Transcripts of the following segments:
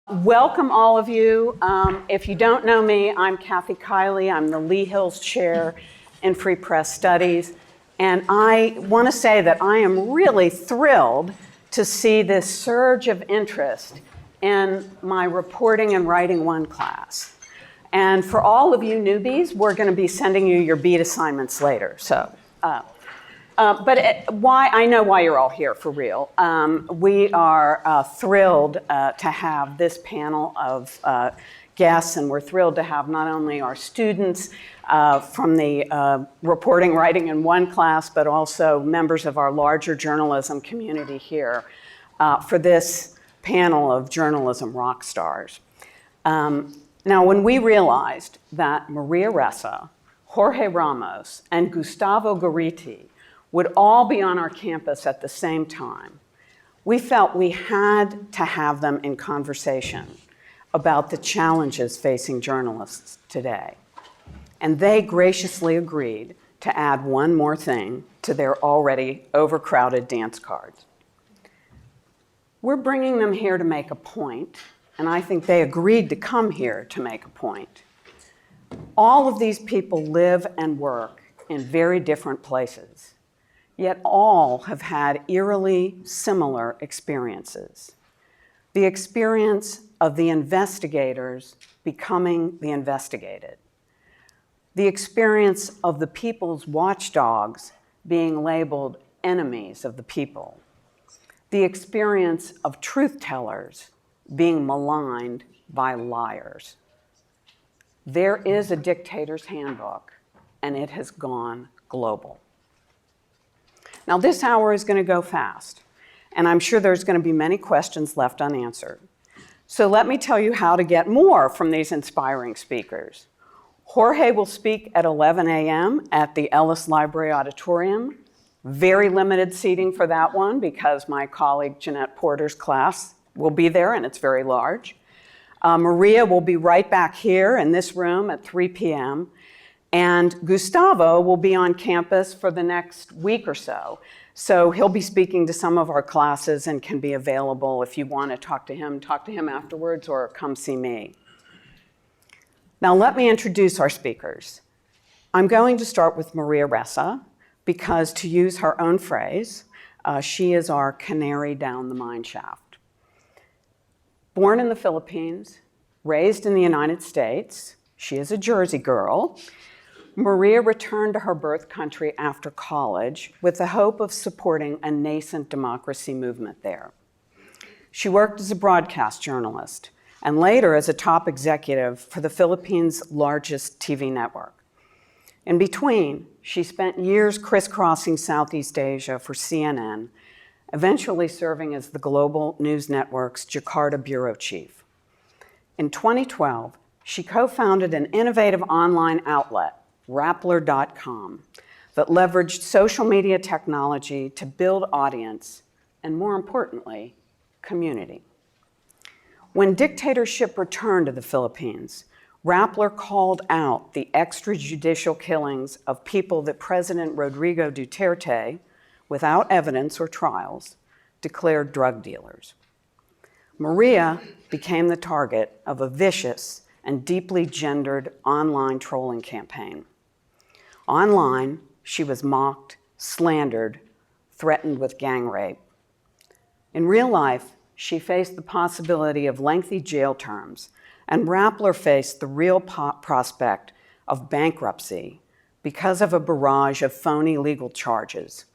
Welcome all of you. If you don't know me, I'm Kiely. I'm the Lee Hills Chair in Free Press Studies. And I want to say that I am really thrilled to see this surge of interest in my Reporting and Writing 1 class. And for all of you newbies, we're going to be sending you your beat assignments later. Why I know why you're all here for real. We are thrilled to have this panel of guests, and we're thrilled to have not only our students from the Reporting, Writing, and 1 class, but also members of our larger journalism community here for this panel of journalism rock stars. Now, when we realized that Maria Ressa, Jorge Ramos, and Gustavo Gorriti would all be on our campus at the same time, we felt we had to have them in conversation about the challenges facing journalists today. And they graciously agreed to add one more thing to their already overcrowded dance cards. We're bringing them here to make a point, and I think they agreed to come here to make a point. All of these people live and work in very different places, yet all have had eerily similar experiences. The experience of the investigators becoming the investigated. The experience of the people's watchdogs being labeled enemies of the people. The experience of truth tellers being maligned by liars. There is a dictator's handbook, and it has gone global. Now, this hour is going to go fast, and I'm sure there's going to be many questions left unanswered. So let me tell you how to get more from these inspiring speakers. Jorge will speak at 11 a.m. at the Ellis Library Auditorium. Very limited seating for that one because my colleague Jeanette Porter's class will be there, and it's very large. Maria will be right back here in this room at 3 p.m., and Gustavo will be on campus for the next week or so. So he'll be speaking to some of our classes and can be available if you want to talk to him afterwards or come see me. Now let me introduce our speakers. I'm going to start with Maria Ressa because, to use her own phrase, she is our canary down the mine shaft. Born in the Philippines, raised in the United States, she is a Jersey girl. Maria returned to her birth country after college with the hope of supporting a nascent democracy movement there. She worked as a broadcast journalist and later as a top executive for the Philippines' largest TV network. In between, she spent years crisscrossing Southeast Asia for CNN, eventually serving as the global news network's Jakarta bureau chief. In 2012, she co-founded an innovative online outlet, Rappler.com, that leveraged social media technology to build audience and, more importantly, community. When dictatorship returned to the Philippines, Rappler called out the extrajudicial killings of people that President Rodrigo Duterte, without evidence or trials, declared drug dealers. Maria became the target of a vicious and deeply gendered online trolling campaign. Online, she was mocked, slandered, threatened with gang rape. In real life, she faced the possibility of lengthy jail terms, and Rappler faced the real prospect of bankruptcy because of a barrage of phony legal charges.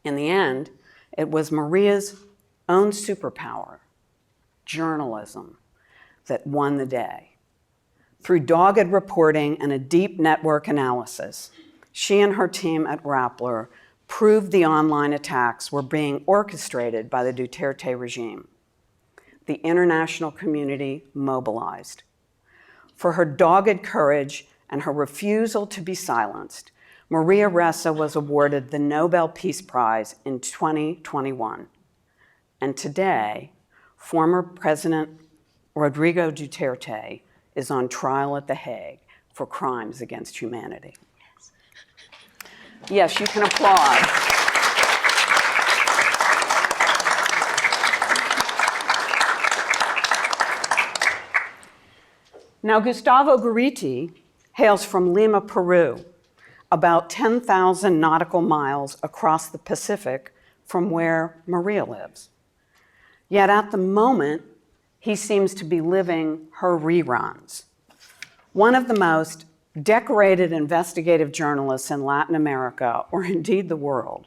In the end, it was Maria's own superpower, journalism, that won the day. Through dogged reporting and a deep network analysis, she and her team at Rappler proved the online attacks were being orchestrated by the Duterte regime. The international community mobilized. For her dogged courage and her refusal to be silenced, Maria Ressa was awarded the Nobel Peace Prize in 2021. And today, former President Rodrigo Duterte is on trial at The Hague for crimes against humanity. Yes, you can applaud. Now, Gustavo Gorriti hails from Lima, Peru, about 10,000 nautical miles across the Pacific from where Maria lives. Yet at the moment, he seems to be living her reruns. One of the most decorated investigative journalists in Latin America, or indeed the world,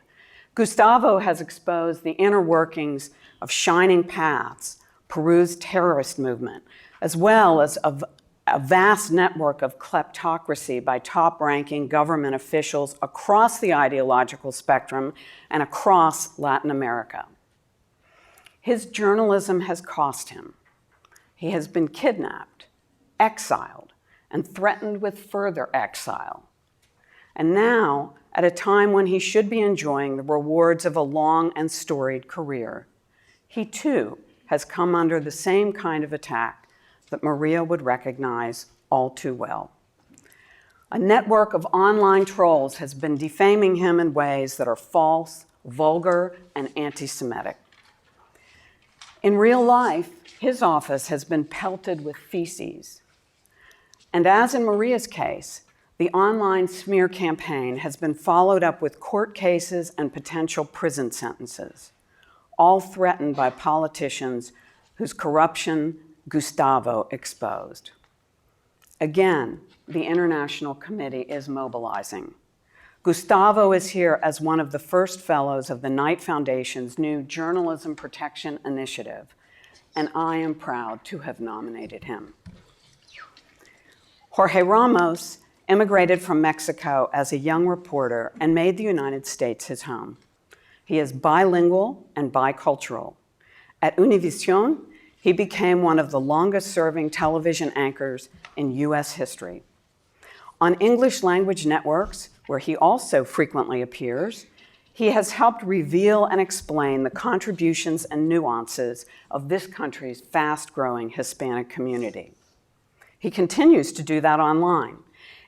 Gustavo has exposed the inner workings of Shining Paths, Peru's terrorist movement, as well as of a vast network of kleptocracy by top-ranking government officials across the ideological spectrum and across Latin America. His journalism has cost him. He has been kidnapped, exiled, and threatened with further exile. And now, at a time when he should be enjoying the rewards of a long and storied career, he too has come under the same kind of attack that Maria would recognize all too well. A network of online trolls has been defaming him in ways that are false, vulgar, and anti-Semitic. In real life, his office has been pelted with feces. And as in Maria's case, the online smear campaign has been followed up with court cases and potential prison sentences, all threatened by politicians whose corruption Gustavo exposed. Again, the International Committee is mobilizing. Gustavo is here as one of the first fellows of the Knight Foundation's new Journalism Protection Initiative, and I am proud to have nominated him. Jorge Ramos immigrated from Mexico as a young reporter and made the United States his home. He is bilingual and bicultural. At Univision, he became one of the longest-serving television anchors in US history. On English language networks, where he also frequently appears, he has helped reveal and explain the contributions and nuances of this country's fast-growing Hispanic community. He continues to do that online,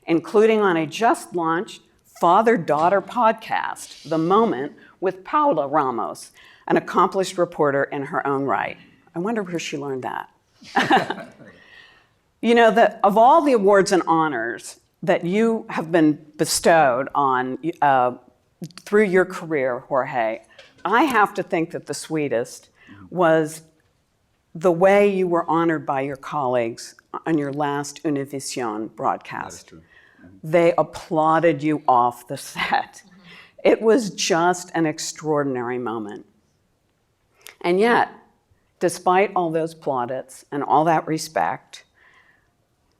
including on a just-launched father-daughter podcast, The Moment, with Paula Ramos, an accomplished reporter in her own right. I wonder where she learned that. You know, of all the awards and honors that you have been bestowed on through your career, Jorge, I have to think that the sweetest was the way you were honored by your colleagues on your last Univision broadcast. That is true. They applauded you off the set. It was just an extraordinary moment. And yet, despite all those plaudits and all that respect,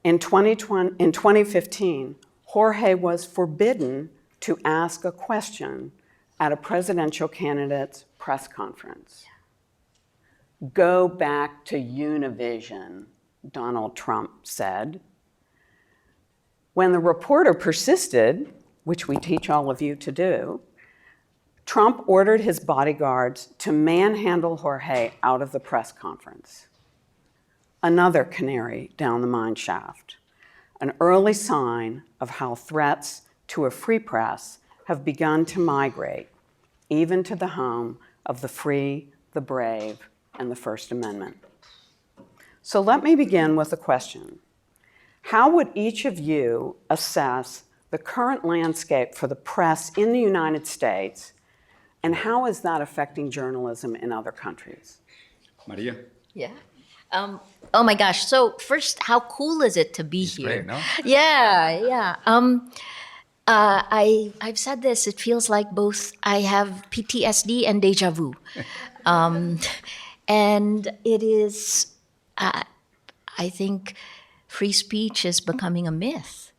in 2015, Jorge was forbidden to ask a question at a presidential candidate's press conference. Go back to Univision, Donald Trump said. When the reporter persisted, which we teach all of you to do, Trump ordered his bodyguards to manhandle Jorge out of the press conference. Another canary down the mine shaft, an early sign of how threats to a free press have begun to migrate, even to the home of the free, the brave, and the First Amendment. So let me begin with a question. How would each of you assess the current landscape for the press in the United States, and how is that affecting journalism in other countries? Maria. Yeah. Oh my gosh. So first, how cool is it to be here? Great, no? Yeah. I've said this. It feels like both I have PTSD and deja vu. And it is, I think free speech is becoming a myth,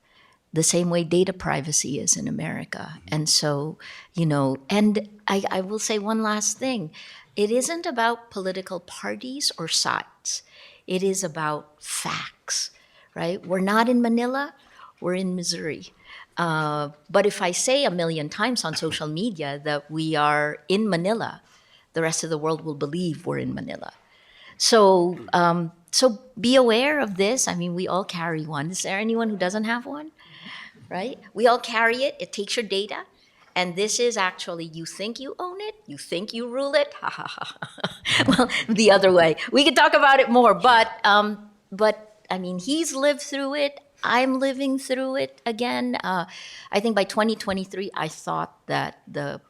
the same way data privacy is in America. And so, and I will say one last thing. It isn't about political parties or sides. It is about facts, right? We're not in Manila, we're in Missouri. But if I say 1 million times on social media that we are in Manila, the rest of the world will believe we're in Manila. So be aware of this. I mean, we all carry one. Is there anyone who doesn't have one? Right? We all carry it. It takes your data. And this is actually, you think you own it, you think you rule it, Well, the other way. We could talk about it more, but I mean, he's lived through it. I'm living through it again. I think by 2023, I thought that the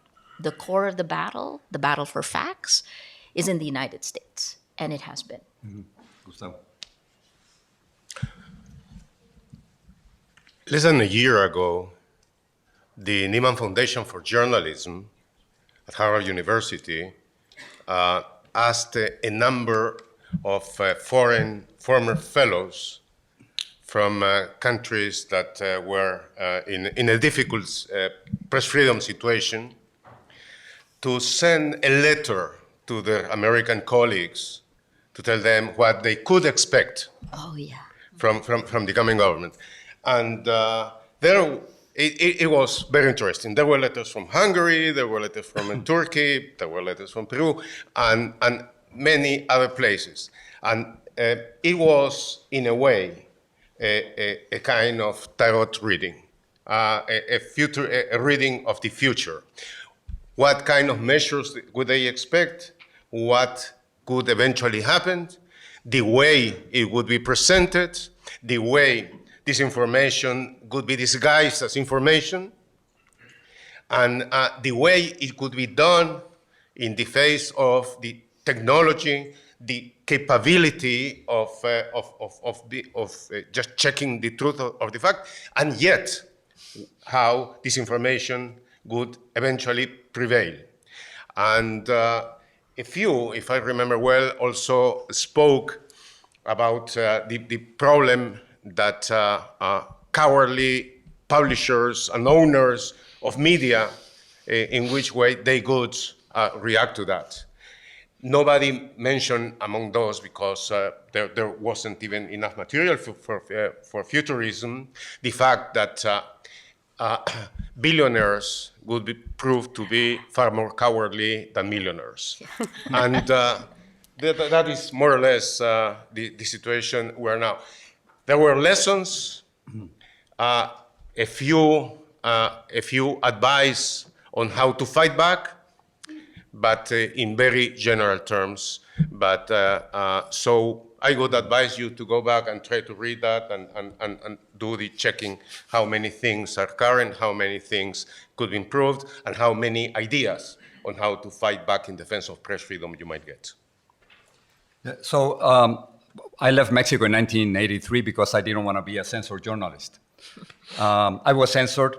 core of the battle for facts, is in the United States, and it has been. Gustavo. Less than a year ago, the Nieman Foundation for Journalism at Harvard University asked a number of former fellows from countries that were in a difficult press freedom situation to send a letter to their American colleagues to tell them what they could expect from the coming government. And it was very interesting. There were letters from Hungary, there were letters from Turkey, there were letters from Peru, and many other places. And it was, in a way, a kind of tarot reading, a reading of the future. What kind of measures would they expect? What could eventually happen? The way it would be presented, the way this information could be disguised as information, and the way it could be done in the face of the technology, the capability of just checking the truth of the fact, and yet how this information would eventually prevail. And a few, if I remember well, also spoke about the problem that cowardly publishers and owners of media, in which way they could react to that. Nobody mentioned among those, because there wasn't even enough material for futurism, the fact that billionaires would be proved to be far more cowardly than millionaires. And that is more or less the situation we're now. There were lessons, a few advice on how to fight back, but in very general terms. But so I would advise you to go back and try to read that and do the checking how many things are current, how many things could be improved, and how many ideas on how to fight back in defense of press freedom you might get. So I left Mexico in 1983 because I didn't want to be a censored journalist. I was censored.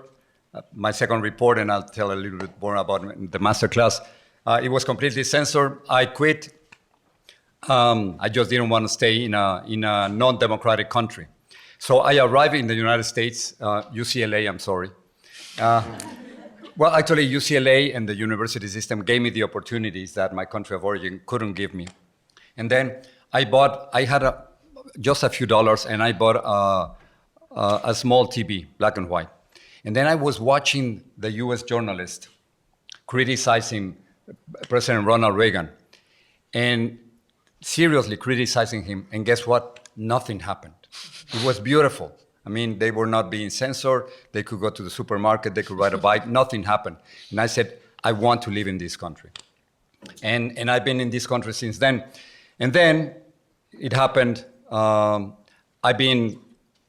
My second report, and I'll tell a little bit more about the masterclass. It was completely censored. I quit. I just didn't want to stay in a non-democratic country. So I arrived in the United States, UCLA, I'm sorry. Well, actually, UCLA and the university system gave me the opportunities that my country of origin couldn't give me. And then I had just a few dollars, and I bought a small TV, black and white. And then I was watching the US journalist criticizing President Ronald Reagan, and seriously criticizing him. And guess what? Nothing happened. It was beautiful. I mean, they were not being censored. They could go to the supermarket. They could ride a bike. Nothing happened. And I said, I want to live in this country. And I've been in this country since then. And then it happened. I've been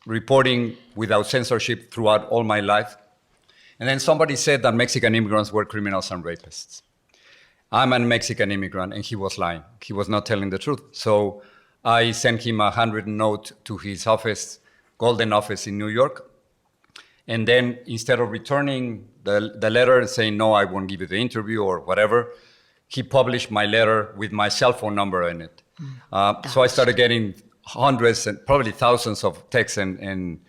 reporting without censorship throughout all my life. And then somebody said that Mexican immigrants were criminals and rapists. I'm a Mexican immigrant, and he was lying. He was not telling the truth. So I sent him a handwritten note to his office, Golden Office in New York. And then instead of returning the letter and saying, no, I won't give you the interview or whatever, he published my letter with my cell phone number in it. So I started getting hundreds and probably thousands of texts and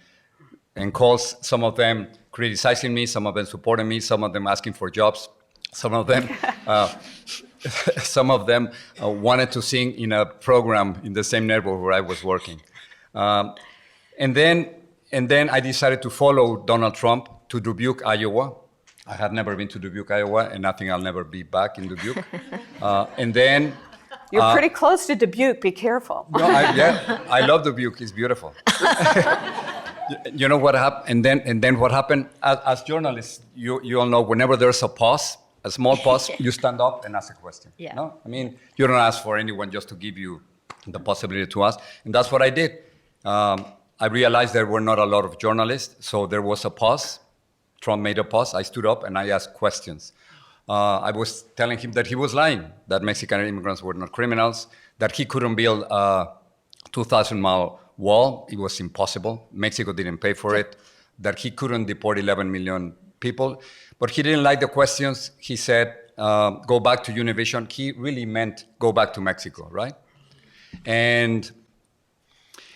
calls, some of them criticizing me, some of them supporting me, some of them asking for jobs, some of them wanted to sing in a program in the same neighborhood where I was working. And then I decided to follow Donald Trump to Dubuque, Iowa. I had never been to Dubuque, Iowa, and I think I'll never be back in Dubuque. And then You're pretty close to Dubuque. Be careful. No, I love Dubuque. It's beautiful. You know what happened? And then what happened? As journalists, you all know, whenever there's a pause, a small pause, you stand up and ask a question. Yeah. No? I mean, you don't ask for anyone just to give you the possibility to ask. And that's what I did. I realized there were not a lot of journalists, so there was a pause. Trump made a pause. I stood up and I asked questions. I was telling him that he was lying, that Mexican immigrants were not criminals, that he couldn't build a 2,000-mile wall. It was impossible. Mexico didn't pay for it, that he couldn't deport 11 million people. But he didn't like the questions. He said, go back to Univision. He really meant go back to Mexico, right? And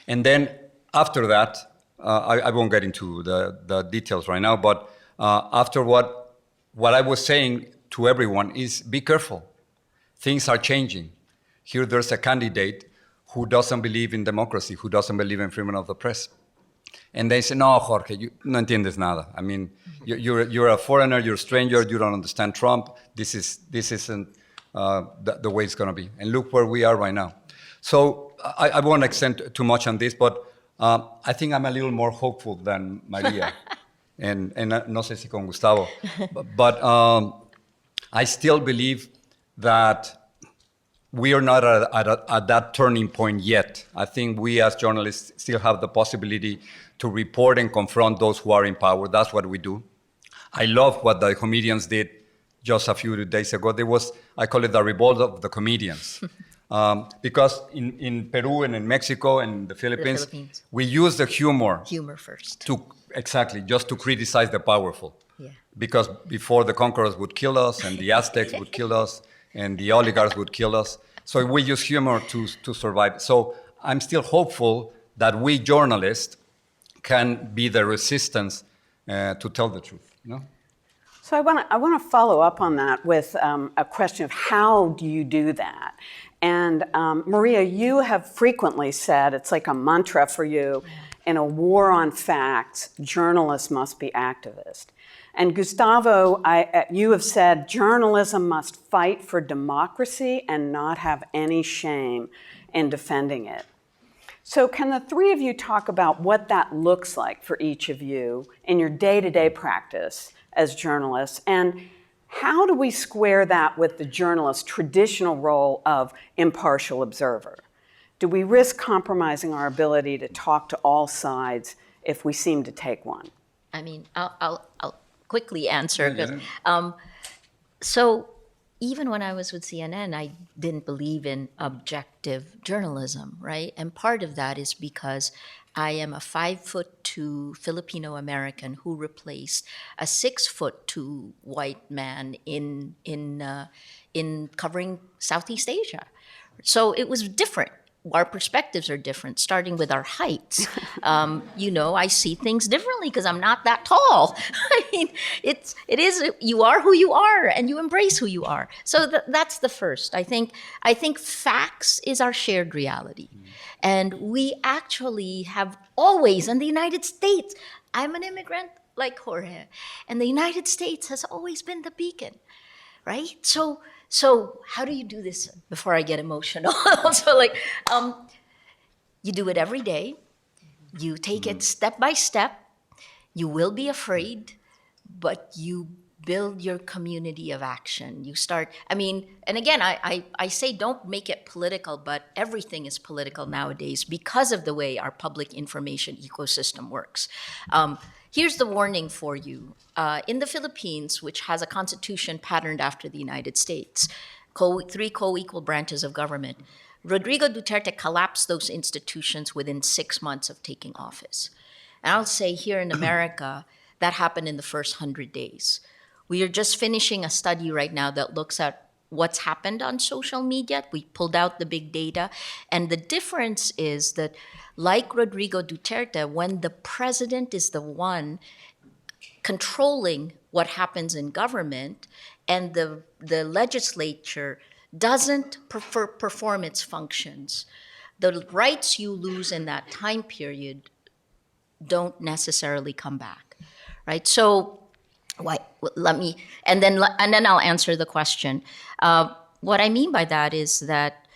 then after that, I won't get into the details right now, but after what I was saying to everyone is be careful. Things are changing. Here there's a candidate who doesn't believe in democracy, who doesn't believe in freedom of the press. And they say, no, Jorge, you no entiendes nada. I mean, you're a foreigner, you're a stranger, you don't understand Trump. This isn't the way it's going to be. And look where we are right now. So I won't extend too much on this, but I think I'm a little more hopeful than Maria. and no sé si con Gustavo. But I still believe that we are not at that turning point yet. I think we as journalists still have the possibility to report and confront those who are in power. That's what we do. I love what the comedians did just a few days ago. There was, I call it the revolt of the comedians. Because in Peru and in Mexico and the Philippines, we use the humor first. Exactly, just to criticize the powerful. Yeah. Because before the conquerors would kill us, and the Aztecs would kill us, and the oligarchs would kill us. So we use humor to survive. So I'm still hopeful that we journalists can be the resistance to tell the truth. You know? So I want to follow up on that with a question of how do you do that? And Maria, you have frequently said, it's like a mantra for you, in a war on facts, journalists must be activists. And Gustavo, you have said journalism must fight for democracy and not have any shame in defending it. So can the three of you talk about what that looks like for each of you in your day-to-day practice as journalists, and how do we square that with the journalist's traditional role of impartial observer? Do we risk compromising our ability to talk to all sides if we seem to take one? I mean, I'll quickly answer. Yeah. So even when I was with CNN, I didn't believe in objective journalism, right? And part of that is because I am a 5'2" Filipino American who replaced a 6'2" white man in covering Southeast Asia. So it was different. Our perspectives are different, starting with our heights. I see things differently because I'm not that tall. I mean, it is you are who you are, and you embrace who you are. So that's the first. I think facts is our shared reality, and we actually have always in the United States. I'm an immigrant like Jorge, and the United States has always been the beacon, right? So how do you do this before I get emotional? So you do it every day. You take it step by step. You will be afraid, but you build your community of action. You start, and again, I say don't make it political, but everything is political nowadays because of the way our public information ecosystem works. Here's the warning for you. In the Philippines, which has a constitution patterned after the United States, three co-equal branches of government, Rodrigo Duterte collapsed those institutions within 6 months of taking office. And I'll say here in America, that happened in the first 100 days. We are just finishing a study right now that looks at what's happened on social media. We pulled out the big data. And the difference is that, like Rodrigo Duterte, when the president is the one controlling what happens in government and the legislature doesn't perform its functions, the rights you lose in that time period don't necessarily come back, right? So and then I'll answer the question. What I mean by that is that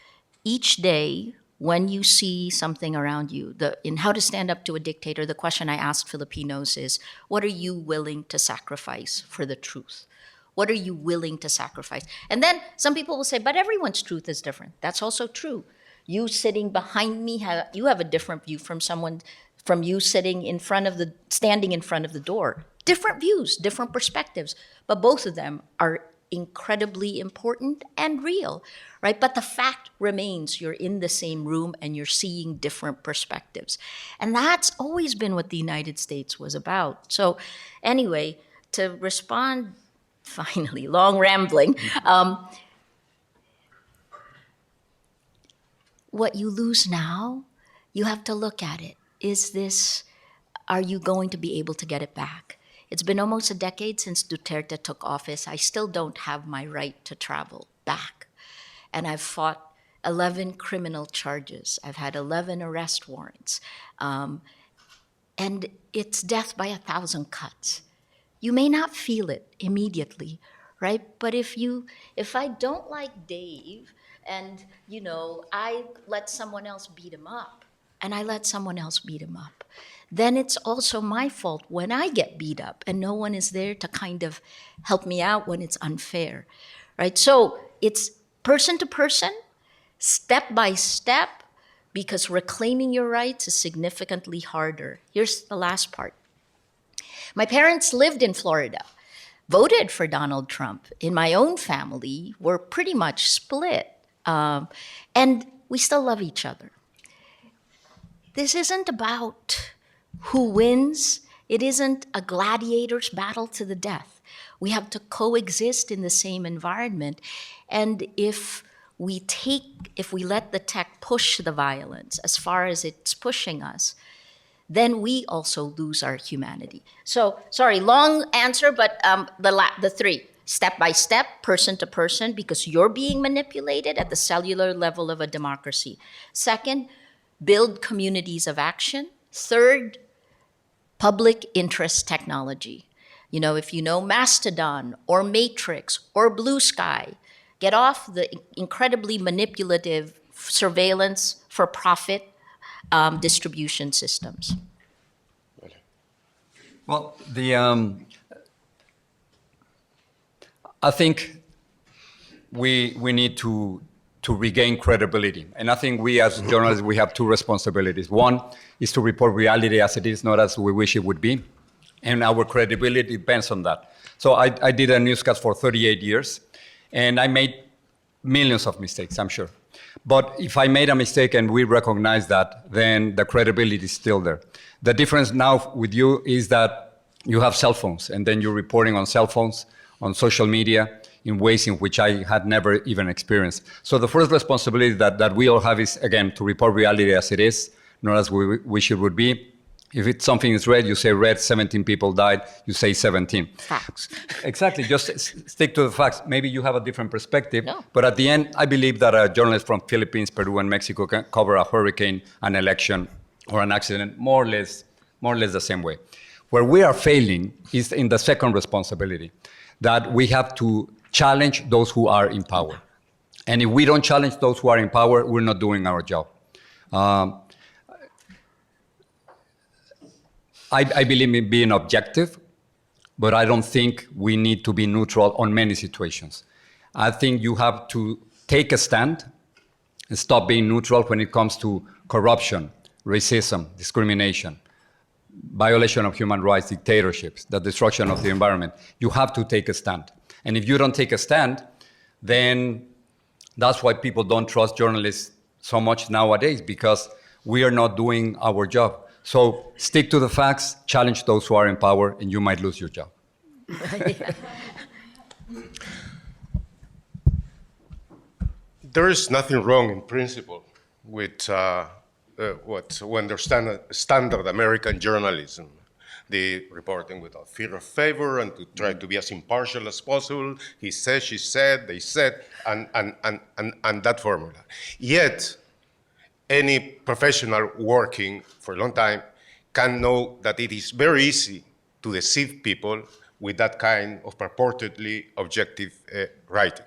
each day when you see something around you, in How to Stand Up to a Dictator, the question I asked Filipinos is, what are you willing to sacrifice for the truth? What are you willing to sacrifice? And then some people will say, but everyone's truth is different. That's also true. You sitting behind me, you have a different view from you standing in front of the door. Different views, different perspectives, but both of them are incredibly important and real, right? But the fact remains, you're in the same room and you're seeing different perspectives. And that's always been what the United States was about. So anyway, to respond, finally, long rambling, what you lose now, you have to look at it. Are you going to be able to get it back? It's been almost a decade since Duterte took office. I still don't have my right to travel back. And I've fought 11 criminal charges. I've had 11 arrest warrants. And it's death by 1,000 cuts. You may not feel it immediately, right? But if I don't like Dave and, I let someone else beat him up, and I let someone else beat him up, then it's also my fault when I get beat up and no one is there to kind of help me out when it's unfair, right? So it's person to person, step by step, because reclaiming your rights is significantly harder. Here's the last part. My parents lived in Florida, voted for Donald Trump. In my own family, we're pretty much split, and we still love each other. This isn't about who wins. It isn't a gladiator's battle to the death. We have to coexist in the same environment. And if we let the tech push the violence as far as it's pushing us, then we also lose our humanity. So, sorry, long answer, but the three. Step by step, person to person, because you're being manipulated at the cellular level of a democracy. Second, build communities of action. Third, public interest technology. If you know Mastodon or Matrix or Blue Sky, get off the incredibly manipulative surveillance for profit distribution systems. Well, I think we need to regain credibility. And I think we as journalists, we have two responsibilities. One is to report reality as it is, not as we wish it would be. And our credibility depends on that. So I did a newscast for 38 years, and I made millions of mistakes, I'm sure. But if I made a mistake and we recognize that, then the credibility is still there. The difference now with you is that you have cell phones, and then you're reporting on cell phones, on social media, in ways in which I had never even experienced. So the first responsibility that we all have is, again, to report reality as it is, not as we wish it would be. If it's something is red, you say red, 17 people died, you say 17. Facts. Exactly, just stick to the facts. Maybe you have a different perspective, No. but at the end, I believe that a journalist from Philippines, Peru, and Mexico can cover a hurricane, an election, or an accident more or less the same way. Where we are failing is in the second responsibility, that we have to challenge those who are in power. And if we don't challenge those who are in power, we're not doing our job. I believe in being objective, but I don't think we need to be neutral on many situations. I think you have to take a stand and stop being neutral when it comes to corruption, racism, discrimination, violation of human rights, dictatorships, the destruction of the environment. You have to take a stand. And if you don't take a stand, then that's why people don't trust journalists so much nowadays, because we are not doing our job. So stick to the facts, challenge those who are in power, and you might lose your job. There is nothing wrong in principle with what we understand standard American journalism, the reporting without fear of favor and to try to be as impartial as possible. He said, she said, they said, and that formula. Yet, any professional working for a long time can know that it is very easy to deceive people with that kind of purportedly objective writing.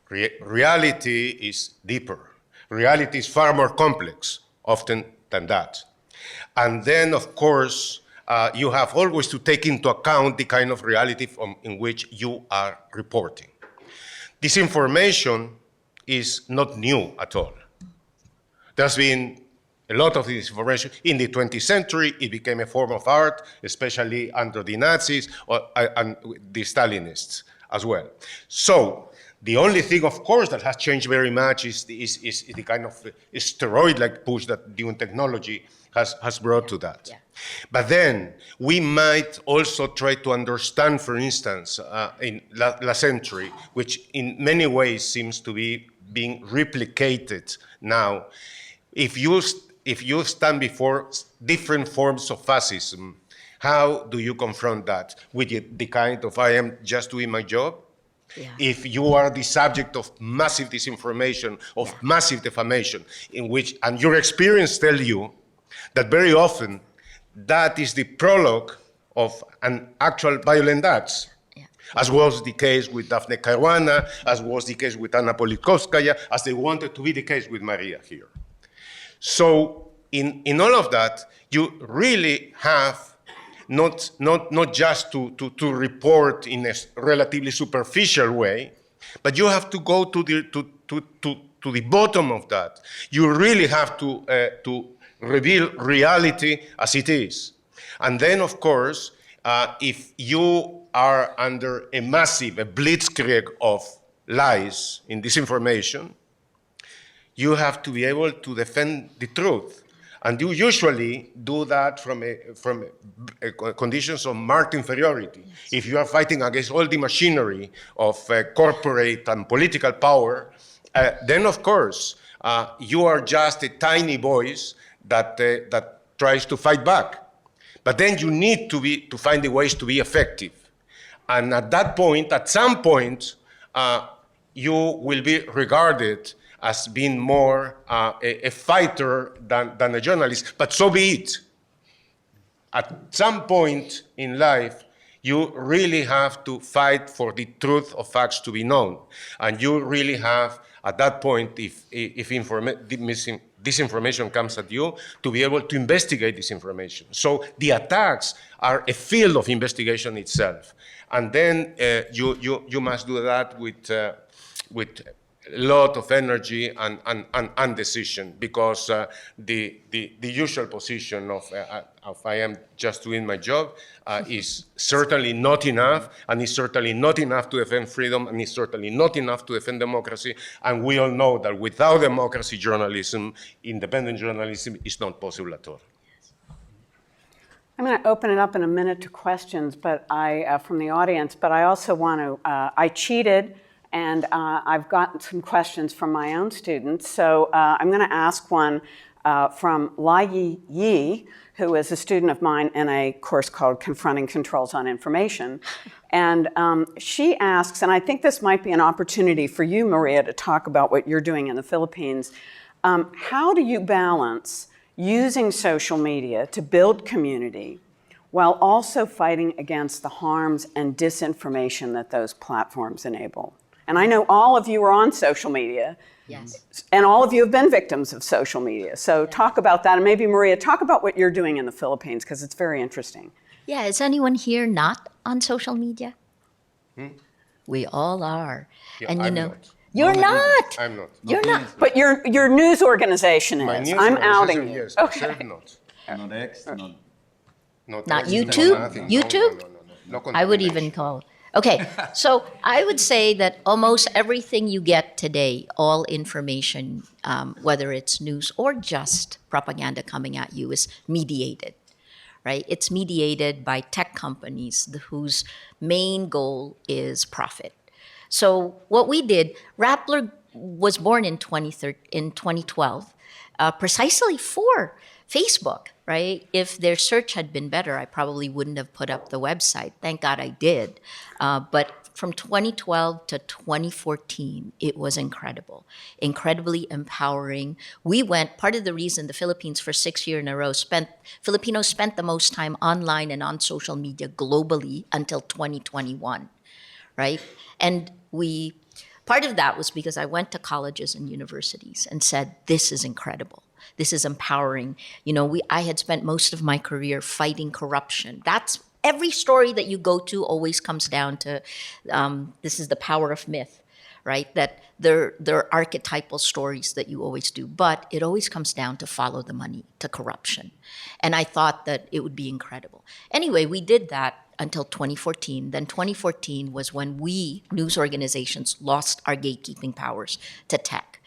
Reality is deeper. Reality is far more complex, often, than that. And then, of course, you have always to take into account the kind of reality in which you are reporting. Disinformation is not new at all. There's been a lot of disinformation. In the 20th century, it became a form of art, especially under the Nazis and the Stalinists as well. So the only thing, of course, that has changed very much is the kind of steroid-like push that new technology has brought to that. Yeah. But then we might also try to understand, for instance, in last century, which in many ways seems to be being replicated now. If you stand before different forms of fascism, how do you confront that? With the kind of, I am just doing my job? Yeah. If you are the subject of massive disinformation, of massive defamation, and your experience tells you that very often that is the prologue of an actual violent acts, as was the case with Daphne Caruana, as was the case with Anna Politkovskaya, as they wanted to be the case with Maria here. So in all of that, you really have not just to report in a relatively superficial way, but you have to go to the bottom of that. You really have to reveal reality as it is. And then, of course, if you are under a blitzkrieg of lies in disinformation, you have to be able to defend the truth. And you usually do that from conditions of marked inferiority. Yes. If you are fighting against all the machinery of corporate and political power, then of course you are just a tiny voice that tries to fight back. But then you need to find the ways to be effective. And at that point, at some point, you will be regarded as being more a fighter than a journalist, but so be it. At some point in life, you really have to fight for the truth of facts to be known. And you really have, at that point, if disinformation comes at you, to be able to investigate this information. So the attacks are a field of investigation itself. And then you must do that with a lot of energy and decision, because the usual position of I am just doing my job is certainly not enough, and is certainly not enough to defend freedom, and is certainly not enough to defend democracy. And we all know that without democracy, journalism, independent journalism, is not possible at all. I'm going to open it up in a minute to questions, but from the audience. But I also want to. I cheated. And I've gotten some questions from my own students. So I'm going to ask one from Lai Yi, who is a student of mine in a course called Confronting Controls on Information. And she asks, and I think this might be an opportunity for you, Maria, to talk about what you're doing in the Philippines. How do you balance using social media to build community while also fighting against the harms and disinformation that those platforms enable? And I know all of you are on social media. Yes. And all of you have been victims of social media. So talk about that. And maybe, Maria, talk about what you're doing in the Philippines, because it's very interesting. Yeah, is anyone here not on social media? We all are. Yeah, and you I'm know, not. you're not. I'm not. You're not. But your news organization is. My news I'm organization, outing you. yes, Okay. myself not. Not X, not Not YouTube? nothing. YouTube? No I would contamination. even call. Okay, so I would say that almost everything you get today, all information, whether it's news or just propaganda coming at you, is mediated, right? It's mediated by tech companies whose main goal is profit. So what we did, Rappler was born in 2012, precisely for Facebook, right? If their search had been better, I probably wouldn't have put up the website. Thank God I did. But from 2012 to 2014, it was incredible, incredibly empowering. Part of the reason the Philippines for 6 years in a row Filipinos spent the most time online and on social media globally until 2021, right? And part of that was because I went to colleges and universities and said, this is incredible. This is empowering. You know, I had spent most of my career fighting corruption. That's every story that you go to always comes down to this is the power of myth, right? That they're archetypal stories that you always do, but it always comes down to follow the money, to corruption. And I thought that it would be incredible. Anyway, we did that until 2014. Then 2014 was when we, news organizations, lost our gatekeeping powers to tech.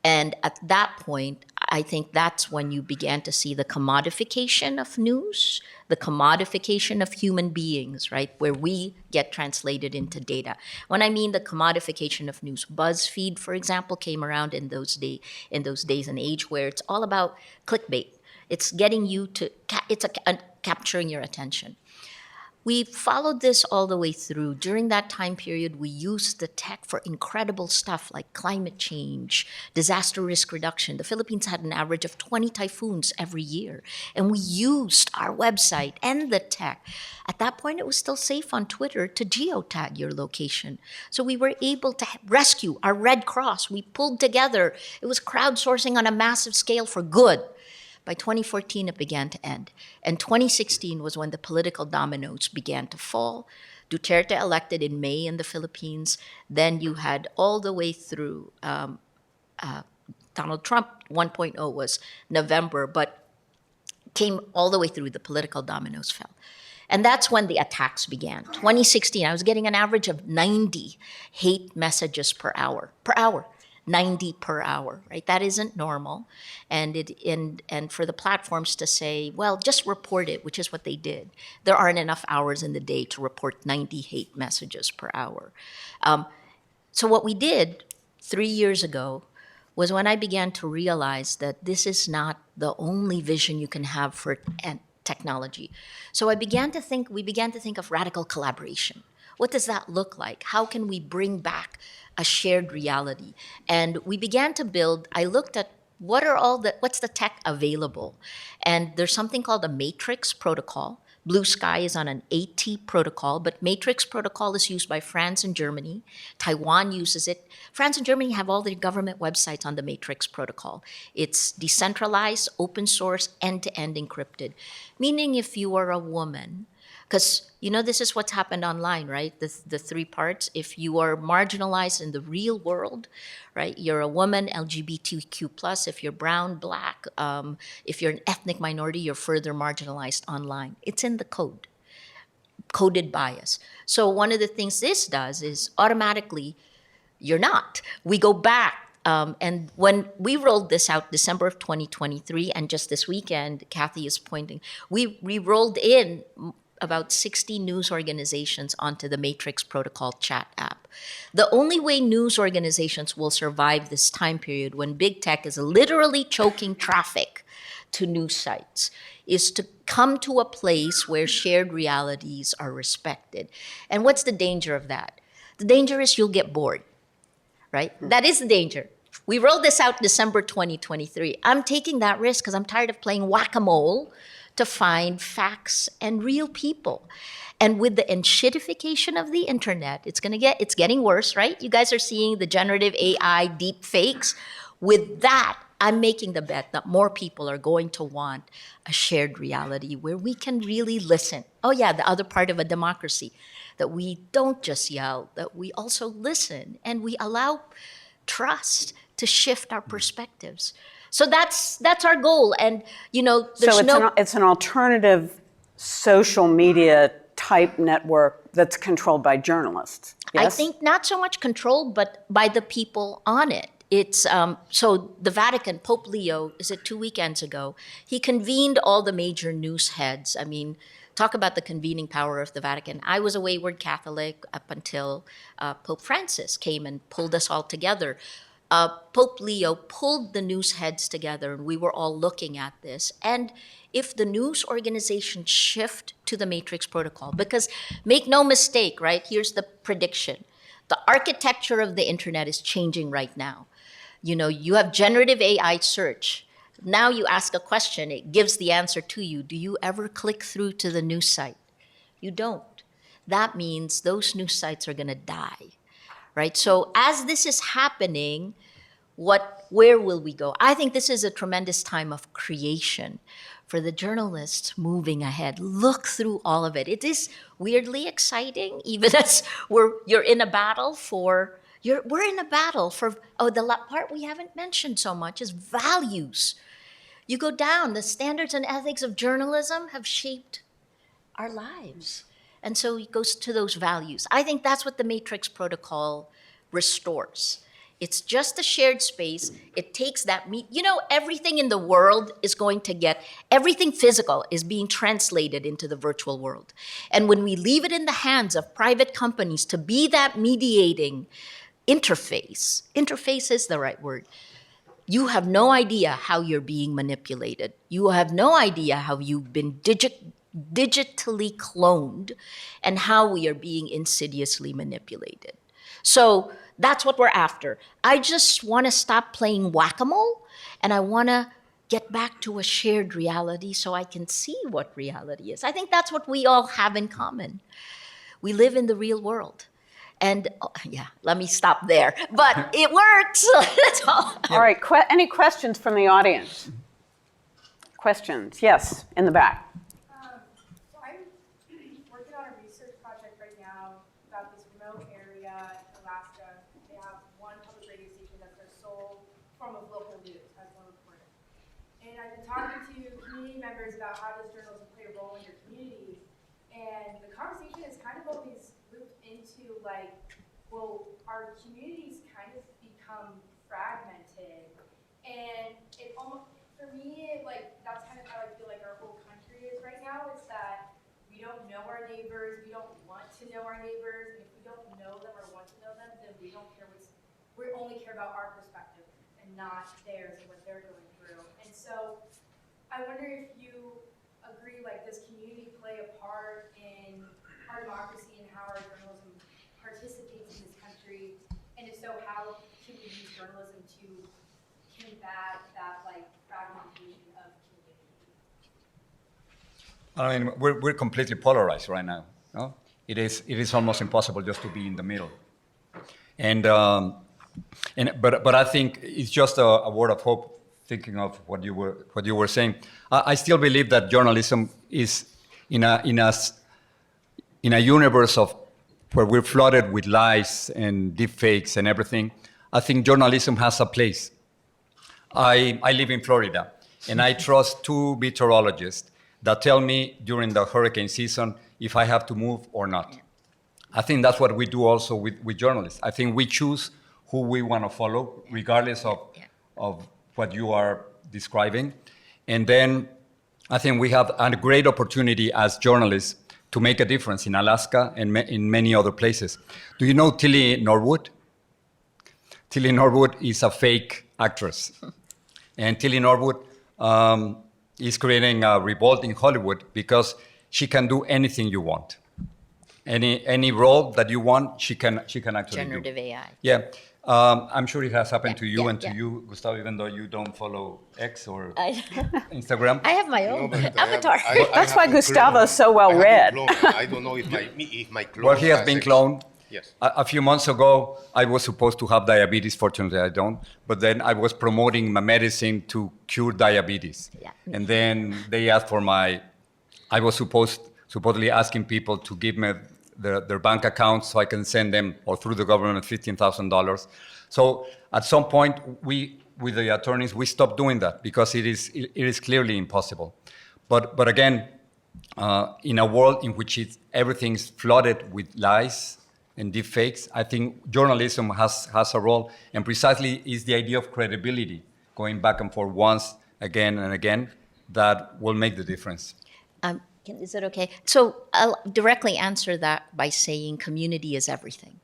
And at that point, I think that's when you began to see the commodification of news, the commodification of human beings, right? Where we get translated into data. When I mean the commodification of news, BuzzFeed, for example, came around in those days and age where it's all about clickbait. It's getting you to, capturing your attention. We followed this all the way through. During that time period, we used the tech for incredible stuff like climate change, disaster risk reduction. The Philippines had an average of 20 typhoons every year. And we used our website and the tech. At that point, it was still safe on Twitter to geotag your location. So we were able to rescue our Red Cross. We pulled together. It was crowdsourcing on a massive scale for good. By 2014, it began to end. And 2016 was when the political dominoes began to fall. Duterte elected in May in the Philippines. Then you had all the way through Donald Trump 1.0 was November, but came all the way through, the political dominoes fell. And that's when the attacks began. 2016, I was getting an average of 90 hate messages per hour. 90 per hour, right? That isn't normal. And for the platforms to say, well, just report it, which is what they did. There aren't enough hours in the day to report 90 hate messages per hour. So what we did 3 years ago was when I began to realize that this is not the only vision you can have for technology. So we began to think of radical collaboration. What does that look like? How can we bring back a shared reality? And we began to build, I looked at what's the tech available? And there's something called a matrix protocol. Blue Sky is on an AT protocol, but matrix protocol is used by France and Germany. Taiwan uses it. France and Germany have all their government websites on the matrix protocol. It's decentralized, open source, end-to-end encrypted. Meaning if you are a woman, because, this is what's happened online, right? The three parts. If you are marginalized in the real world, right? You're a woman, LGBTQ+. If you're brown, black, if you're an ethnic minority, you're further marginalized online. It's in the coded bias. So one of the things this does is automatically, you're not. We go back. And when we rolled this out December of 2023, and just this weekend, Kathy is pointing, we rolled in about 60 news organizations onto the Matrix Protocol chat app. The only way news organizations will survive this time period when big tech is literally choking traffic to news sites is to come to a place where shared realities are respected. And what's the danger of that? The danger is you'll get bored, right? That is the danger. We rolled this out December 2023. I'm taking that risk because I'm tired of playing whack-a-mole to find facts and real people. And with the enshittification of the internet, it's getting worse, right? You guys are seeing the generative AI deep fakes. With that, I'm making the bet that more people are going to want a shared reality where we can really listen. Oh yeah, the other part of a democracy, that we don't just yell, that we also listen and we allow trust to shift our perspectives. So that's our goal. And, there's it's an alternative social media type network that's controlled by journalists. Yes? I think not so much controlled, but by the people on it. It's so the Vatican, Pope Leo, 2 weekends ago, he convened all the major news heads. I mean, talk about the convening power of the Vatican. I was a wayward Catholic up until Pope Francis came and pulled us all together. Pope Leo pulled the news heads together, and we were all looking at this. And if the news organizations shift to the Matrix Protocol, because make no mistake, right? Here's the prediction. The architecture of the internet is changing right now. You have generative AI search. Now you ask a question, it gives the answer to you. Do you ever click through to the news site? You don't. That means those news sites are going to die, right? So as this is happening, where will we go? I think this is a tremendous time of creation for the journalists moving ahead. Look through all of it. It is weirdly exciting, even as you're in a battle for We're in a battle for, part we haven't mentioned so much is values. You go down, the standards and ethics of journalism have shaped our lives. And so it goes to those values. I think that's what the Matrix Protocol restores. It's just a shared space. It takes that everything in the world is going to everything physical is being translated into the virtual world. And when we leave it in the hands of private companies to be that mediating interface is the right word. You have no idea how you're being manipulated. You have no idea how you've been digitally cloned and how we are being insidiously manipulated. So that's what we're after. I just want to stop playing whack-a-mole, and I want to get back to a shared reality so I can see what reality is. I think that's what we all have in common. We live in the real world. And let me stop there. But it works. That's all. All right, any questions from the audience? Questions? Yes, in the back. So I'm working on a research project right now about this remote area in Alaska. They have one public radio station that's their sole form of local news, as one reporter. And I've been talking to community members about how does journalism play a role in your communities. And the conversation is kind of always looped into well, our communities kind of become fragmented. And it almost, for me, that's kind of how I feel like our whole country is right now, is that we don't know our neighbors, we don't want to know our neighbors, and if we don't know them or want to know them, then we don't care we only care about our perspective and not theirs and what they're going through. And so I wonder if you agree, does community play a part in our democracy and how our journalism participates in this country? And if so, how can we use journalism to combat that fragmentation of community? I mean, we're completely polarized right now. No? It is almost impossible just to be in the middle. But I think it's just a word of hope. Thinking of what you were saying, I still believe that journalism is in a universe of where we're flooded with lies and deepfakes and everything. I think journalism has a place. I live in Florida, and I trust 2 meteorologists that tell me during the hurricane season if I have to move or not. I think that's what we do also with journalists. I think we choose who we want to follow, regardless of what you are describing. And then I think we have a great opportunity as journalists to make a difference in Alaska and in many other places. Do you know Tilly Norwood? Tilly Norwood is a fake actress. And Tilly Norwood is creating a revolt in Hollywood because she can do anything you want. Any role that you want, she can actually Generative do. AI. Yeah. I'm sure it has happened to you and to yeah. you, Gustavo, even though you don't follow X or Instagram. I have my own No, but avatar. That's why have been Gustavo's cloned. so well I have read. been cloned. I don't know if my clone. Well, he has been cloned. Yes. A few months ago, I was supposed to have diabetes. Fortunately, I don't. But then I was promoting my medicine to cure diabetes. Yeah. And then they asked for I was supposedly asking people to give me their bank accounts so I can send them, or through the government, $15,000. So at some point, we, with the attorneys, we stopped doing that because it is clearly impossible. But again, in a world in which everything's flooded with lies and deepfakes, I think journalism has a role, and precisely is the idea of credibility, going back and forth once, again and again, that will make the difference. Is that okay? So I'll directly answer that by saying community is everything,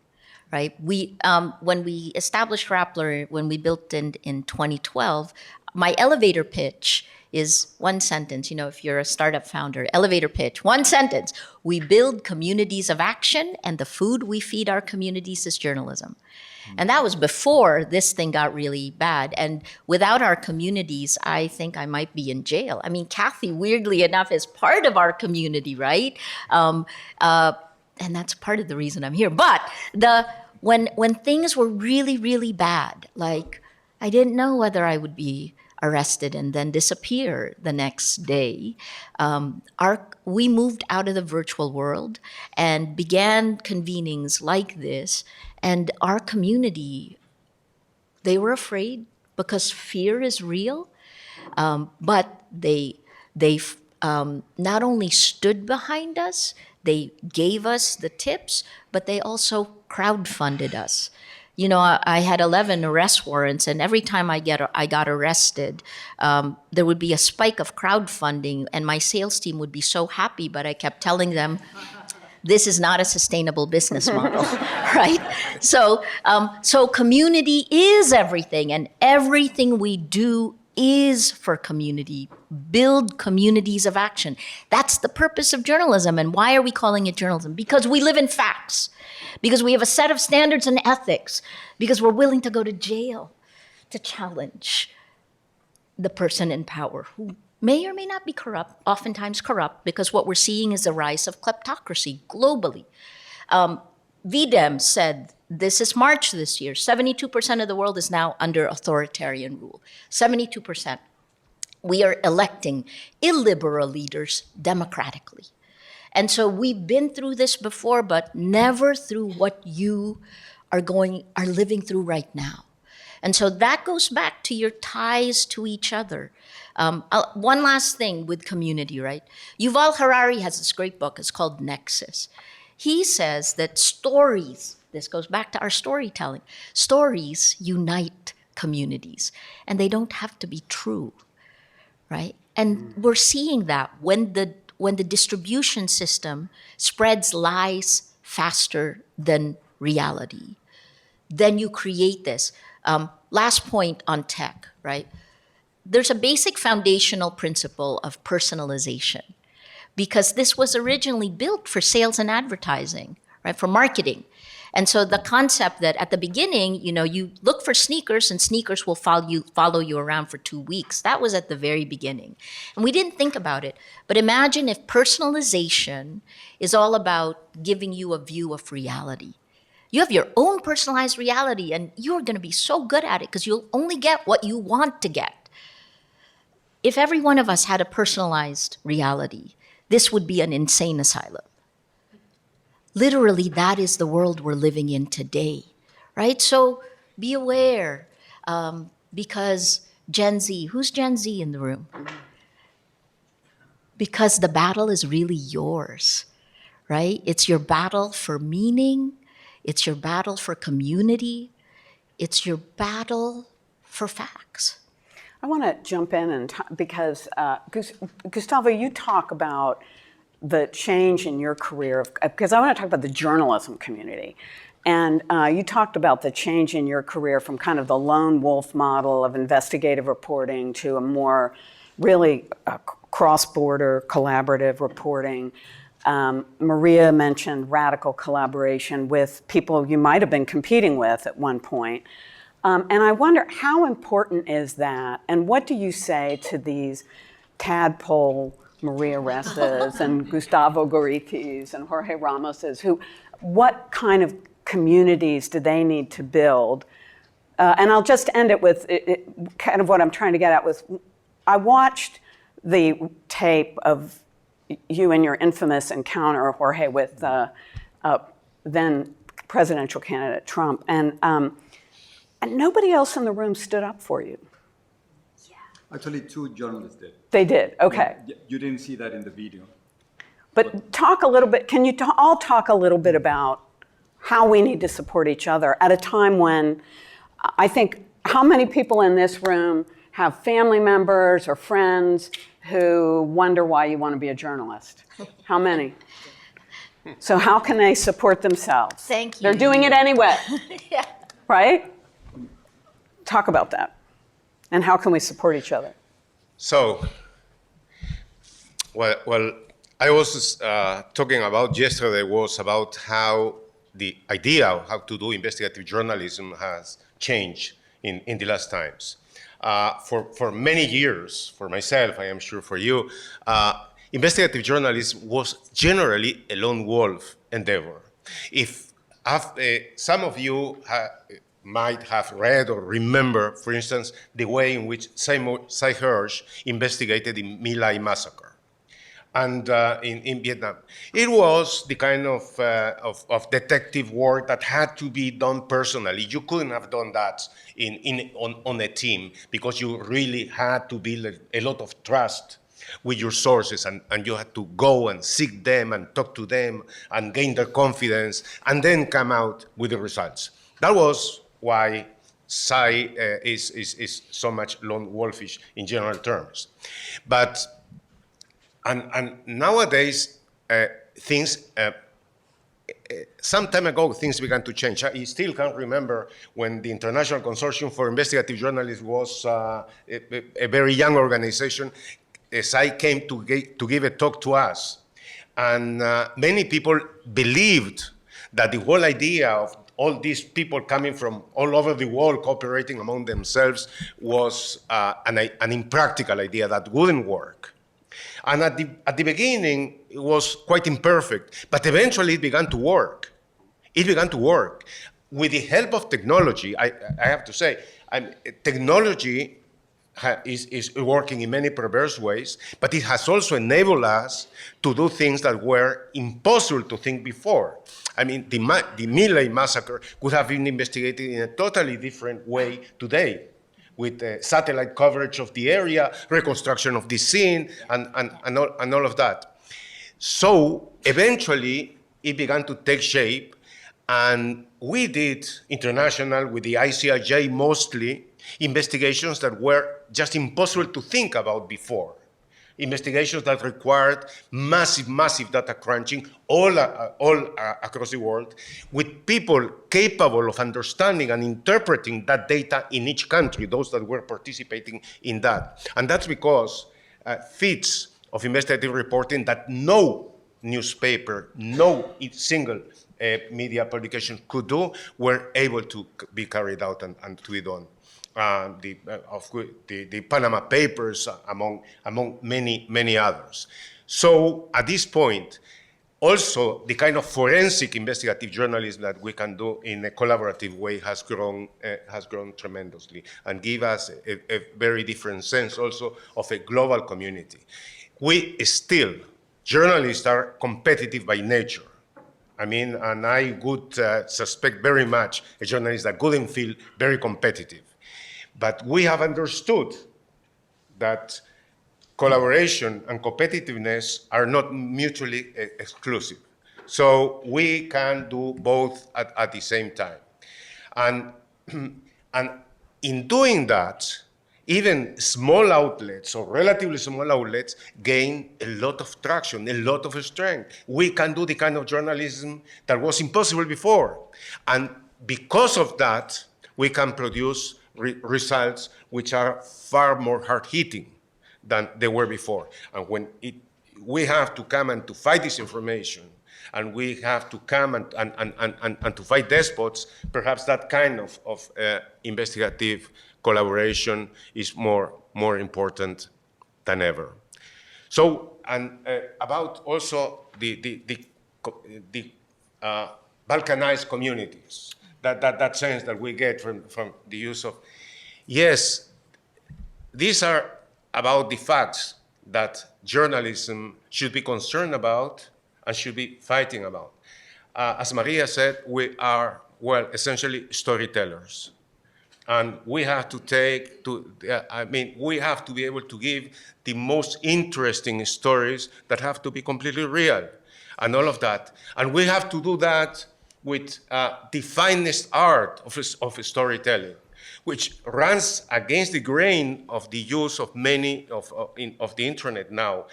right? When we established Rappler, when we built in 2012, my elevator pitch is one sentence. If you're a startup founder, elevator pitch, one sentence. We build communities of action, and the food we feed our communities is journalism. And that was before this thing got really bad. And without our communities, I think I might be in jail. I mean, Kathy, weirdly enough, is part of our community, right? And that's part of the reason I'm here. But when things were really, really bad, I didn't know whether I would be arrested and then disappear the next day. We moved out of the virtual world and began convenings like this, and our community, they were afraid because fear is real, but they not only stood behind us, they gave us the tips, but they also crowdfunded us. You know, I had 11 arrest warrants, and every time I got arrested, there would be a spike of crowdfunding, and my sales team would be so happy, but I kept telling them, this is not a sustainable business model, right? So community is everything, and everything we do is for community. Build communities of action. That's the purpose of journalism. And why are we calling it journalism? Because we live in facts, because we have a set of standards and ethics, because we're willing to go to jail to challenge the person in power who may or may not be corrupt, oftentimes corrupt, because what we're seeing is the rise of kleptocracy globally. VDEM said, this is March this year, 72% of the world is now under authoritarian rule. 72%. We are electing illiberal leaders democratically. And so we've been through this before, but never through what you are living through right now. And so that goes back to your ties to each other. One last thing with community, right? Yuval Harari has this great book, it's called Nexus. He says that stories, this goes back to our storytelling, stories unite communities, and they don't have to be true, right? And we're seeing that when the distribution system spreads lies faster than reality, then you create this. Last point on tech, right? There's a basic foundational principle of personalization, because this was originally built for sales and advertising, right? For marketing. And so the concept that at the beginning, you know, you look for sneakers and sneakers will follow you around for 2 weeks. That was at the very beginning. And we didn't think about it. But imagine if personalization is all about giving you a view of reality. You have your own personalized reality, and you're going to be so good at it because you'll only get what you want to get. If every one of us had a personalized reality, this would be an insane asylum. Literally, that is the world we're living in today, right? So be aware, because Gen Z, who's Gen Z in the room? Because the battle is really yours, right? It's your battle for meaning. It's your battle for community. It's your battle for facts. I want to jump in and because Gustavo, you talk about the change in your career, because I want to talk about the journalism community. And you talked about the change in your career from kind of the lone wolf model of investigative reporting to a more really cross-border collaborative reporting. Maria mentioned radical collaboration with people you might have been competing with at one point. And I wonder, how important is that? And what do you say to these tadpole Maria Ressas and Gustavo Gorritis and Jorge Ramoses, what kind of communities do they need to build? And I'll just end it with kind of what I'm trying to get at was, I watched the tape of you and your infamous encounter, Jorge, with then presidential candidate Trump, and nobody else in the room stood up for you. Actually, 2 journalists did. They did, okay. You didn't see that in the video. But talk a little bit, can you all talk a little bit about how we need to support each other at a time when I think, how many people in this room have family members or friends who wonder why you want to be a journalist? How many? So how can they support themselves? Thank you. They're doing it anyway. Yeah. Right? Talk about that. And how can we support each other? So, well, I was talking about yesterday was about how the idea of how to do investigative journalism has changed in the last times. For many years, for myself, I am sure for you, investigative journalism was generally a lone wolf endeavor. If some of you might have read or remember, for instance, the way in which Sy Hersh investigated the My Lai massacre and in Vietnam. It was the kind of detective work that had to be done personally. You couldn't have done that on a team because you really had to build a lot of trust with your sources, and you had to go and seek them and talk to them and gain their confidence and then come out with the results. That was why Psy is so much lone wolfish in general terms. But and nowadays, things, some time ago, things began to change. I still can remember when the International Consortium for Investigative Journalism was a very young organization. Psy came to give a talk to us. And many people believed that the whole idea of all these people coming from all over the world cooperating among themselves was an impractical idea that wouldn't work. And at the beginning, it was quite imperfect, but eventually it began to work. It began to work. With the help of technology, I have to say, technology is working in many perverse ways, but it has also enabled us to do things that were impossible to think before. I mean, the My Lai massacre could have been investigated in a totally different way today, with satellite coverage of the area, reconstruction of the scene, and all of that. So eventually, it began to take shape, and we did international, with the ICIJ mostly, investigations that were just impossible to think about before. Investigations that required massive data crunching all across the world, with people capable of understanding and interpreting that data in each country, those that were participating in that. And that's because feats of investigative reporting that no newspaper, no single media publication could do, were able to be carried out and to be done. The Panama Papers, among many others. So at this point, also the kind of forensic investigative journalism that we can do in a collaborative way has grown tremendously and give us a very different sense also of a global community. We still, journalists are competitive by nature. I mean, and I would suspect very much a journalist that couldn't feel very competitive. But we have understood that collaboration and competitiveness are not mutually exclusive. So we can do both at the same time. And in doing that, even small outlets or relatively small outlets gain a lot of traction, a lot of strength. We can do the kind of journalism that was impossible before. And because of that, we can produce results which are far more hard-hitting than they were before. And when we have to come and to fight disinformation, and we have to come and to fight despots, perhaps that kind of investigative collaboration is more important than ever. So, and about also the balkanized communities, that sense that we get from the use of, yes, these are about the facts that journalism should be concerned about and should be fighting about. As Maria said, we are, well, essentially storytellers. And we have to we have to be able to give the most interesting stories that have to be completely real and all of that. And we have to do that with the finest art of storytelling, which runs against the grain of the use of many of the internet now,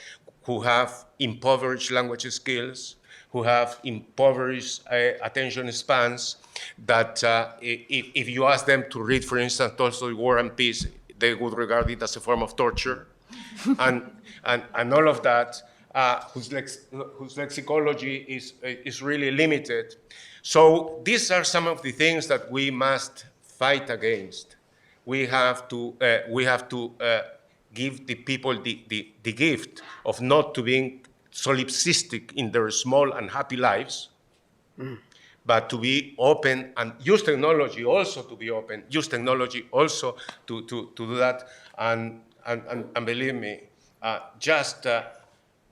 who have impoverished language skills, who have impoverished attention spans, that if you ask them to read, for instance, Tolstoy's War and Peace, they would regard it as a form of torture, and all of that, whose lexicology is really limited. So these are some of the things that we must fight against. We have to give the people the gift of not to being solipsistic in their small and happy lives, but to be open and use technology also to be open, use technology also to do that. And believe me, just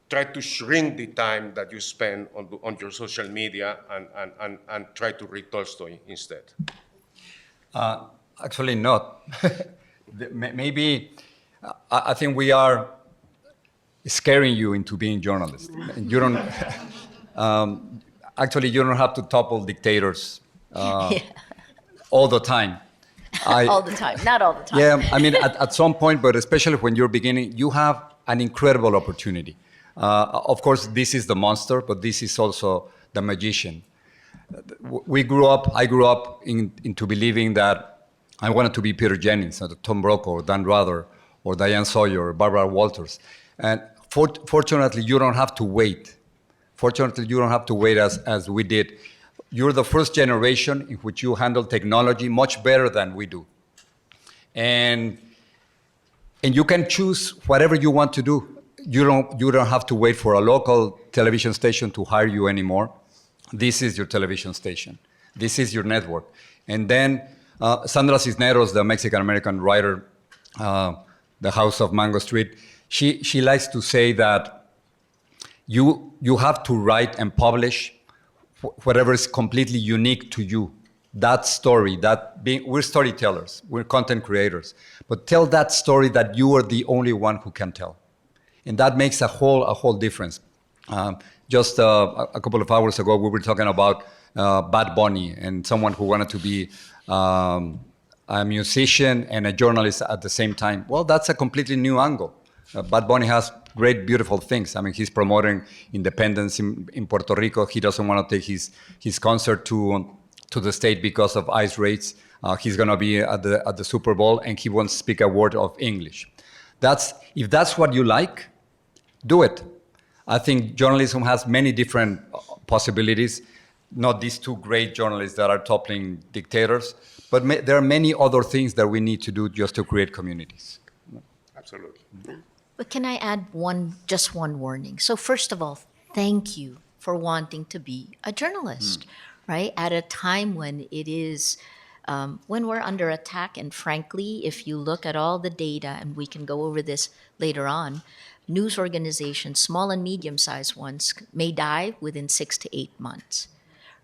try to shrink the time that you spend on your social media and try to read Tolstoy instead. Actually, not. Maybe I think we are scaring you into being journalists. You don't. Actually, you don't have to topple dictators all the time. All the time, not all the time. Yeah, I mean, at some point, but especially when you're beginning, you have an incredible opportunity. Of course, this is the monster, but this is also the magician. I grew up into believing that I wanted to be Peter Jennings, or Tom Brokaw, or Dan Rather, or Diane Sawyer, or Barbara Walters. And fortunately, you don't have to wait. Fortunately, you don't have to wait as we did. You're the first generation in which you handle technology much better than we do. And you can choose whatever you want to do. You don't have to wait for a local television station to hire you anymore. This is your television station. This is your network. And then Sandra Cisneros, the Mexican-American writer, the House of Mango Street, she likes to say that you have to write and publish whatever is completely unique to you. That story, we're storytellers, we're content creators, but tell that story that you are the only one who can tell. And that makes a whole difference. Just a couple of hours ago, we were talking about Bad Bunny and someone who wanted to be a musician and a journalist at the same time. Well, that's a completely new angle. Bad Bunny has great, beautiful things. I mean, he's promoting independence in Puerto Rico. He doesn't want to take his concert to the state because of ICE raids. He's going to be at the Super Bowl, and he won't speak a word of English. If that's what you like, do it. I think journalism has many different possibilities, not these two great journalists that are toppling dictators, but there are many other things that we need to do just to create communities. Absolutely. But can I add just one warning? So first of all, thank you for wanting to be a journalist, right? At a time when it is, when we're under attack, and frankly, if you look at all the data, and we can go over this later on, news organizations, small and medium-sized ones, may die within 6 to 8 months,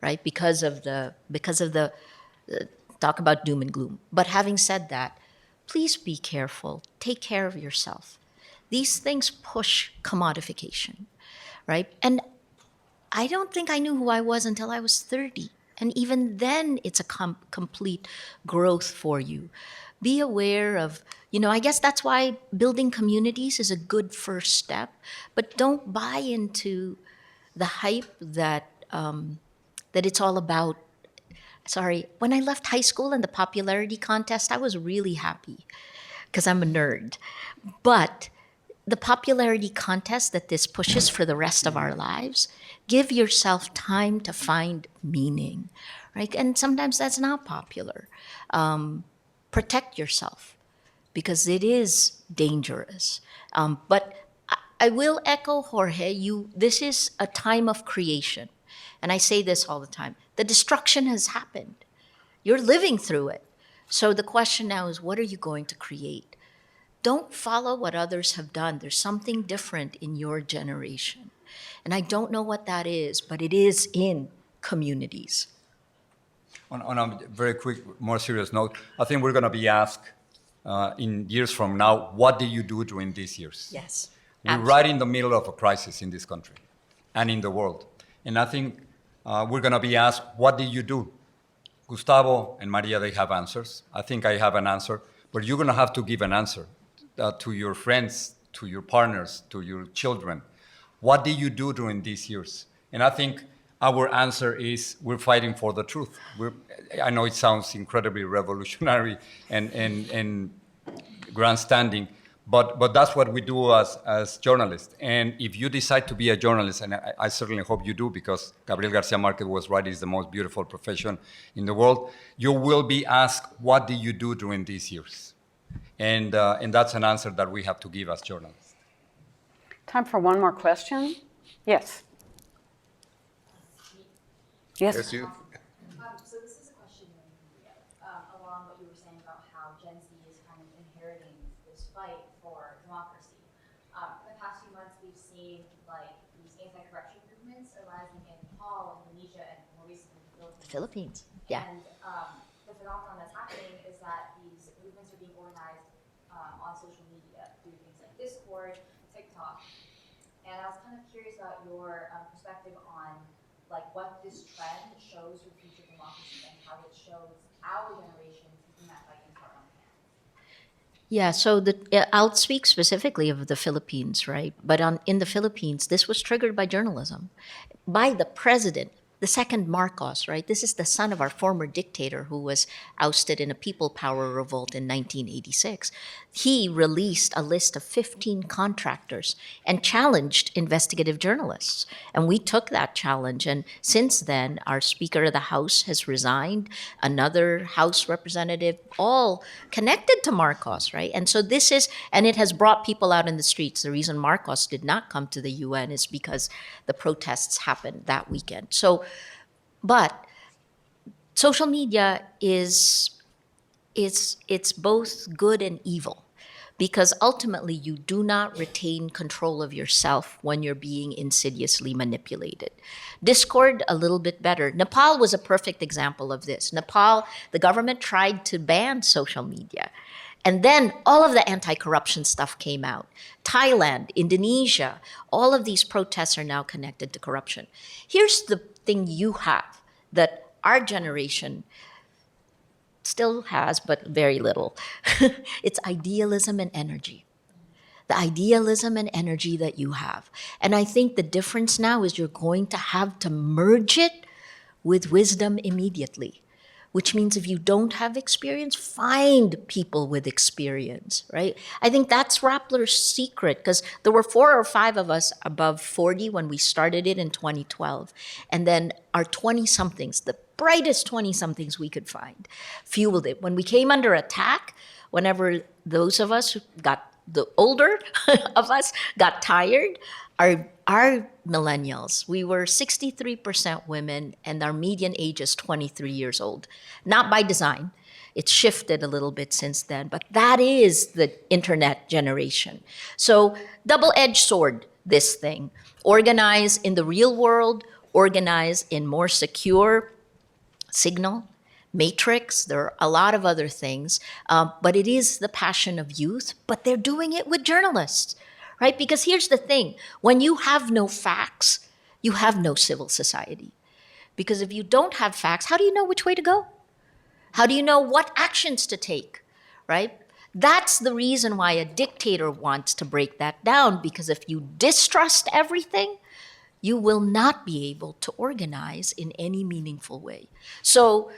right? Because of the talk about doom and gloom. But having said that, please be careful. Take care of yourself. These things push commodification, right? And I don't think I knew who I was until I was 30. And even then, it's a complete growth for you. Be aware of, I guess that's why building communities is a good first step. But don't buy into the hype that it's all about. Sorry, when I left high school and the popularity contest, I was really happy because I'm a nerd. But the popularity contest that this pushes for the rest of our lives, give yourself time to find meaning, right? And sometimes that's not popular. Protect yourself because it is dangerous. But I will echo Jorge, this is a time of creation. And I say this all the time. The destruction has happened. You're living through it. So the question now is, what are you going to create? Don't follow what others have done. There's something different in your generation. And I don't know what that is, but it is in communities. On a very quick, more serious note, I think we're going to be asked in years from now, what did you do during these years? Yes. We're right in the middle of a crisis in this country and in the world. And I think we're going to be asked, what did you do? Gustavo and Maria, they have answers. I think I have an answer. But you're going to have to give an answer to your friends, to your partners, to your children. What did you do during these years? And I think our answer is we're fighting for the truth. I know it sounds incredibly revolutionary and grandstanding, but that's what we do as journalists. And if you decide to be a journalist, and I certainly hope you do, because Gabriel Garcia Marquez was right, it's the most beautiful profession in the world, you will be asked, what did you do during these years? And that's an answer that we have to give as journalists. Time for one more question. Yes. Yes. Yes, you. seen like these anti-corruption movements arising in Nepal, Indonesia, and more recently the Philippines. Yeah. And the phenomenon that's happening is that these movements are being organized on social media through things like Discord, TikTok. And I was kind of curious about your perspective on like what this trend shows for future democracy and how it shows our generation taking that fight into our own hands. Yeah, so I'll speak specifically of the Philippines, right? But in the Philippines, this was triggered by journalism, by the president, the second Marcos, right? This is the son of our former dictator who was ousted in a people power revolt in 1986. He released a list of 15 contractors and challenged investigative journalists. And we took that challenge. And since then, our Speaker of the House has resigned, another House representative, all connected to Marcos, right? And so and it has brought people out in the streets. The reason Marcos did not come to the UN is because the protests happened that weekend. But social media it's both good and evil, because ultimately you do not retain control of yourself when you're being insidiously manipulated. Discord, a little bit better. Nepal was a perfect example of this. Nepal, the government tried to ban social media. And then all of the anti-corruption stuff came out. Thailand, Indonesia, all of these protests are now connected to corruption. Here's the thing you have that our generation still has, but very little. It's idealism and energy. The idealism and energy that you have. And I think the difference now is you're going to have to merge it with wisdom immediately. Which means if you don't have experience, find people with experience, right? I think that's Rappler's secret, because there were 4 or 5 of us above 40 when we started it in 2012. And then our 20-somethings, the brightest 20-somethings we could find, fueled it. When we came under attack, whenever those of us the older of us got tired, our millennials, we were 63% women, and our median age is 23 years old. Not by design. It's shifted a little bit since then, but that is the internet generation. So double-edged sword, this thing. Organize in the real world, organize in more secure Signal, Matrix, there are a lot of other things, but it is the passion of youth, but they're doing it with journalists. Right? Because here's the thing, when you have no facts, you have no civil society. Because if you don't have facts, how do you know which way to go? How do you know what actions to take, right? That's the reason why a dictator wants to break that down, because if you distrust everything, you will not be able to organize in any meaningful way. So,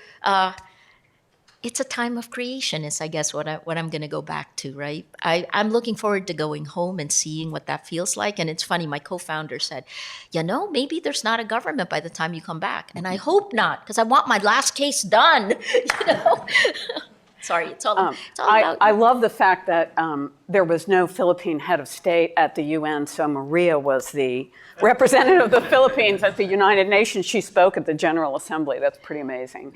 it's a time of creation is, I guess, what I'm going to go back to, right? I'm looking forward to going home and seeing what that feels like. And it's funny, my co-founder said, maybe there's not a government by the time you come back. And I hope not, because I want my last case done, Sorry, it's all about I love the fact that there was no Philippine head of state at the UN, so Maria was the representative of the Philippines at the United Nations. She spoke at the General Assembly. That's pretty amazing.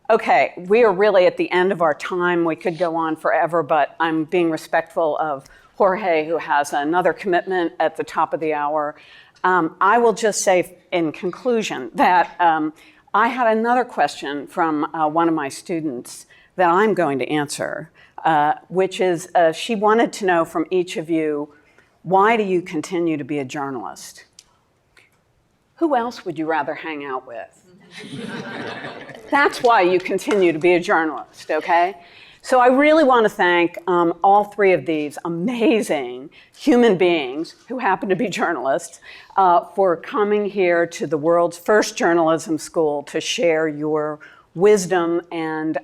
Okay, we are really at the end of our time. We could go on forever, but I'm being respectful of Jorge, who has another commitment at the top of the hour. I will just say in conclusion that I had another question from one of my students that I'm going to answer, which is she wanted to know from each of you, why do you continue to be a journalist? Who else would you rather hang out with? That's why you continue to be a journalist, okay? So I really want to thank all 3 of these amazing human beings who happen to be journalists for coming here to the world's first journalism school to share your wisdom. And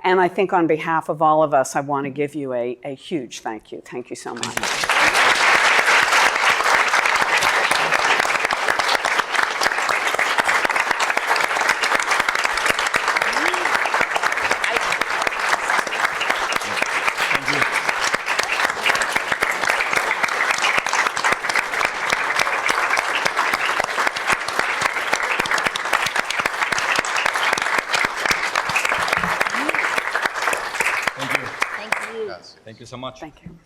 I think on behalf of all of us, I want to give you a huge thank you. Thank you so much. Thank you so much. Thank you.